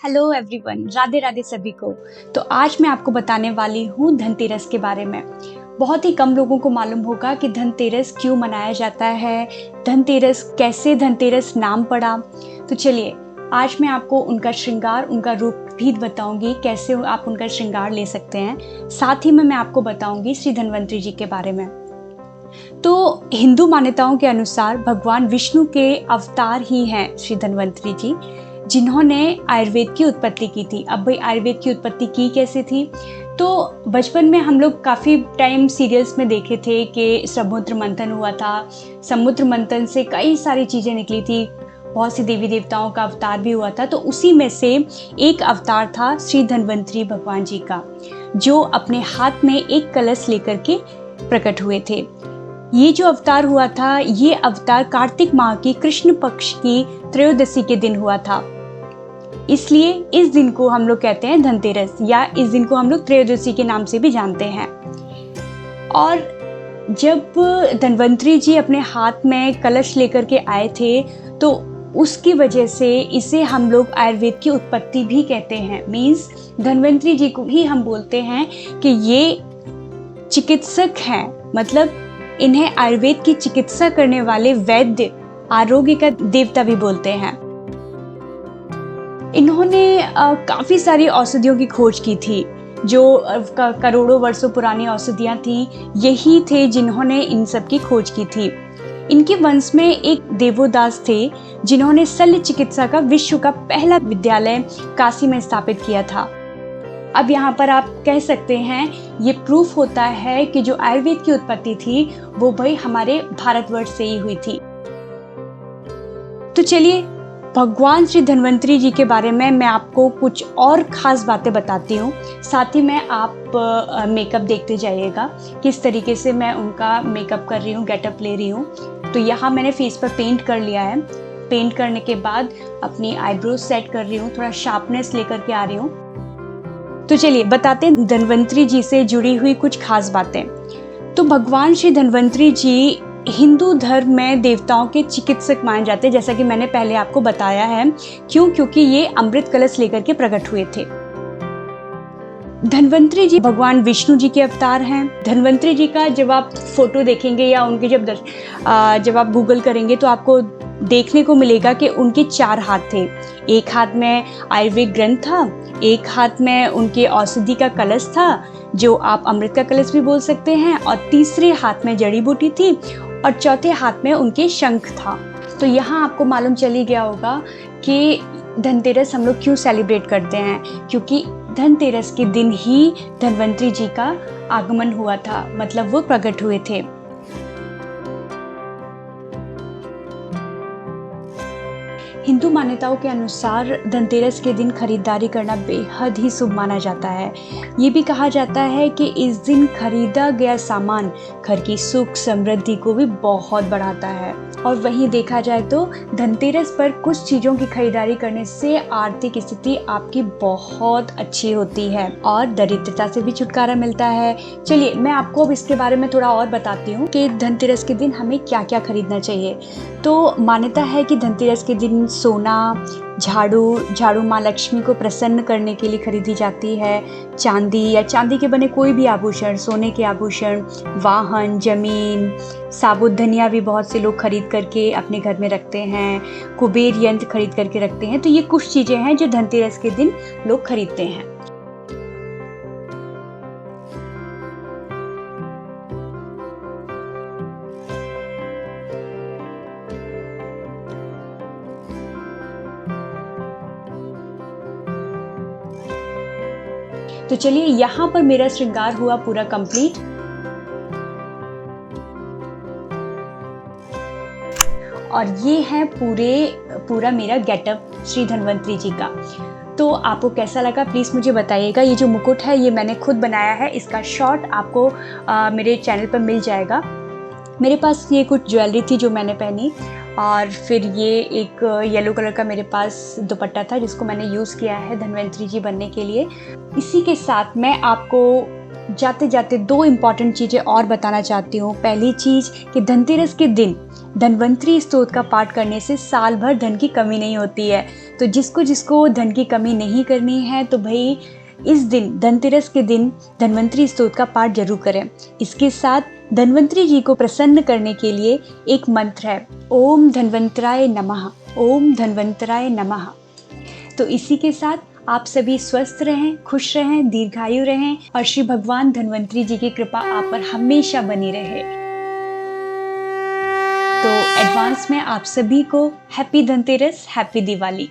Hello everyone, Radhe Radhe सभी को। तो आज मैं आपको बताने वाली हूँ धनतेरस के बारे में। बहुत ही कम लोगों को मालूम होगा कि धनतेरस क्यों मनाया जाता है, धनतेरस कैसे धनतेरस नाम पड़ा। तो चलिए आज मैं आपको उनका श्रृंगार, उनका रूप भी बताऊंगी, कैसे आप उनका श्रृंगार ले सकते हैं। साथ ही में मैं आपको बताऊंगी श्री धन्वंतरी जी के बारे में। तो हिंदू मान्यताओं के अनुसार भगवान विष्णु के अवतार ही हैं श्री धन्वंतरी जी, जिन्होंने आयुर्वेद की उत्पत्ति की थी। अब भाई आयुर्वेद की उत्पत्ति की कैसे थी? तो बचपन में हम लोग काफ़ी टाइम सीरियल्स में देखे थे कि समुद्र मंथन हुआ था। समुद्र मंथन से कई सारी चीज़ें निकली थी, बहुत सी देवी देवताओं का अवतार भी हुआ था। तो उसी में से एक अवतार था श्री धन्वंतरी भगवान जी का, जो अपने हाथ में एक कलश लेकर के प्रकट हुए थे। ये जो अवतार हुआ था, ये अवतार कार्तिक माह की कृष्ण पक्ष की त्रयोदशी के दिन हुआ था। इसलिए इस दिन को हम लोग कहते हैं धनतेरस, या इस दिन को हम लोग त्रयोदशी के नाम से भी जानते हैं। और जब धन्वंतरी जी अपने हाथ में कलश लेकर के आए थे, तो उसकी वजह से इसे हम लोग आयुर्वेद की उत्पत्ति भी कहते हैं। मीन्स धन्वंतरी जी को ही हम बोलते हैं कि ये चिकित्सक हैं, मतलब इन्हें आयुर्वेद की चिकित्सा करने वाले वैद्य, आरोग्य का देवता भी बोलते हैं। इन्होंने काफ़ी सारी औषधियों की खोज की थी, जो करोड़ों वर्षों पुरानी औषधियाँ थी। यही थे जिन्होंने इन सब की खोज की थी। इनके वंश में एक देवोदास थे, जिन्होंने शल्य चिकित्सा का विश्व का पहला विद्यालय काशी में स्थापित किया था। अब यहाँ पर आप कह सकते हैं ये प्रूफ होता है कि जो आयुर्वेद की उत्पत्ति थी वो भाई हमारे भारतवर्ष से ही हुई थी। तो चलिए भगवान श्री धन्वंतरी जी के बारे में मैं आपको कुछ और खास बातें बताती हूँ। साथ ही में आप मेकअप देखते जाइएगा, किस तरीके से मैं उनका मेकअप कर रही हूँ, गेटअप ले रही हूँ। तो यहाँ मैंने फेस पर पेंट कर लिया है। पेंट करने के बाद अपनी आईब्रोज सेट कर रही हूँ, थोड़ा शार्पनेस लेकर के आ रही हूँ। तो चलिए बताते हैं धन्वंतरी जी से जुड़ी हुई कुछ खास बातें। तो भगवान श्री धन्वंतरी जी हिंदू धर्म में देवताओं के चिकित्सक माने जाते हैं, जैसा कि मैंने पहले आपको बताया है। क्यों? क्योंकि ये अमृत कलश लेकर के प्रकट हुए थे। धन्वंतरी जी भगवान विष्णु जी के अवतार हैं। धन्वंतरी जी का जब आप फोटो देखेंगे या उनके जब आप गूगल करेंगे तो आपको देखने को मिलेगा कि उनके 4 हाथ थे। एक हाथ में आयुर्वेद ग्रंथ था, एक हाथ में उनके औषधि का कलश था, जो आप अमृत का कलश भी बोल सकते हैं, और तीसरे हाथ में जड़ी बूटी थी, और चौथे हाथ में उनके शंख था। तो यहाँ आपको मालूम चली गया होगा कि धनतेरस हम लोग क्यों सेलिब्रेट करते हैं, क्योंकि धनतेरस के दिन ही धन्वंतरी जी का आगमन हुआ था, मतलब वो प्रकट हुए थे। हिंदू मान्यताओं के अनुसार धनतेरस के दिन खरीदारी करना बेहद ही शुभ माना जाता है। ये भी कहा जाता है कि इस दिन खरीदा गया सामान घर की सुख समृद्धि को भी बहुत बढ़ाता है। और वहीं देखा जाए तो धनतेरस पर कुछ चीज़ों की खरीदारी करने से आर्थिक स्थिति आपकी बहुत अच्छी होती है और दरिद्रता से भी छुटकारा मिलता है। चलिए मैं आपको अब इसके बारे में थोड़ा और बताती हूँ कि धनतेरस के दिन हमें क्या क्या खरीदना चाहिए। तो मान्यता है कि धनतेरस के दिन सोना, झाड़ू माँ लक्ष्मी को प्रसन्न करने के लिए खरीदी जाती है। चांदी या चांदी के बने कोई भी आभूषण, सोने के आभूषण, वाहन, जमीन, साबुत धनिया भी बहुत से लोग खरीद करके अपने घर में रखते हैं। कुबेर यंत्र खरीद करके रखते हैं। तो ये कुछ चीज़ें हैं जो धनतेरस के दिन लोग खरीदते हैं। तो चलिए यहाँ पर मेरा श्रृंगार हुआ पूरा कंप्लीट। और ये है पूरा मेरा गेटअप श्री धन्वंतरी जी का। तो आपको कैसा लगा प्लीज़ मुझे बताइएगा। ये जो मुकुट है ये मैंने खुद बनाया है, इसका शॉट आपको मेरे चैनल पर मिल जाएगा। मेरे पास ये कुछ ज्वेलरी थी जो मैंने पहनी, और फिर ये एक येलो कलर का मेरे पास दुपट्टा था जिसको मैंने यूज़ किया है धन्वंतरी जी बनने के लिए। इसी के साथ मैं आपको जाते जाते दो इम्पॉर्टेंट चीज़ें और बताना चाहती हूँ। पहली चीज़ कि धनतेरस के दिन धन्वंतरी स्तोत्र का पाठ करने से साल भर धन की कमी नहीं होती है। तो जिसको जिसको धन की कमी नहीं करनी है तो भाई इस दिन, धनतेरस के दिन, धन्वंतरी स्तोत्र का पाठ जरूर करें। इसके साथ धन्वंतरी जी को प्रसन्न करने के लिए एक मंत्र है, ओम धन्वंतराय नमः, ओम धन्वंतराय नमः। तो इसी के साथ आप सभी स्वस्थ रहें, खुश रहें, दीर्घायु रहें और श्री भगवान धन्वंतरी जी की कृपा आप पर हमेशा बनी रहे। तो एडवांस में आप सभी को हैप्पी धनतेरस, हैप्पी दिवाली।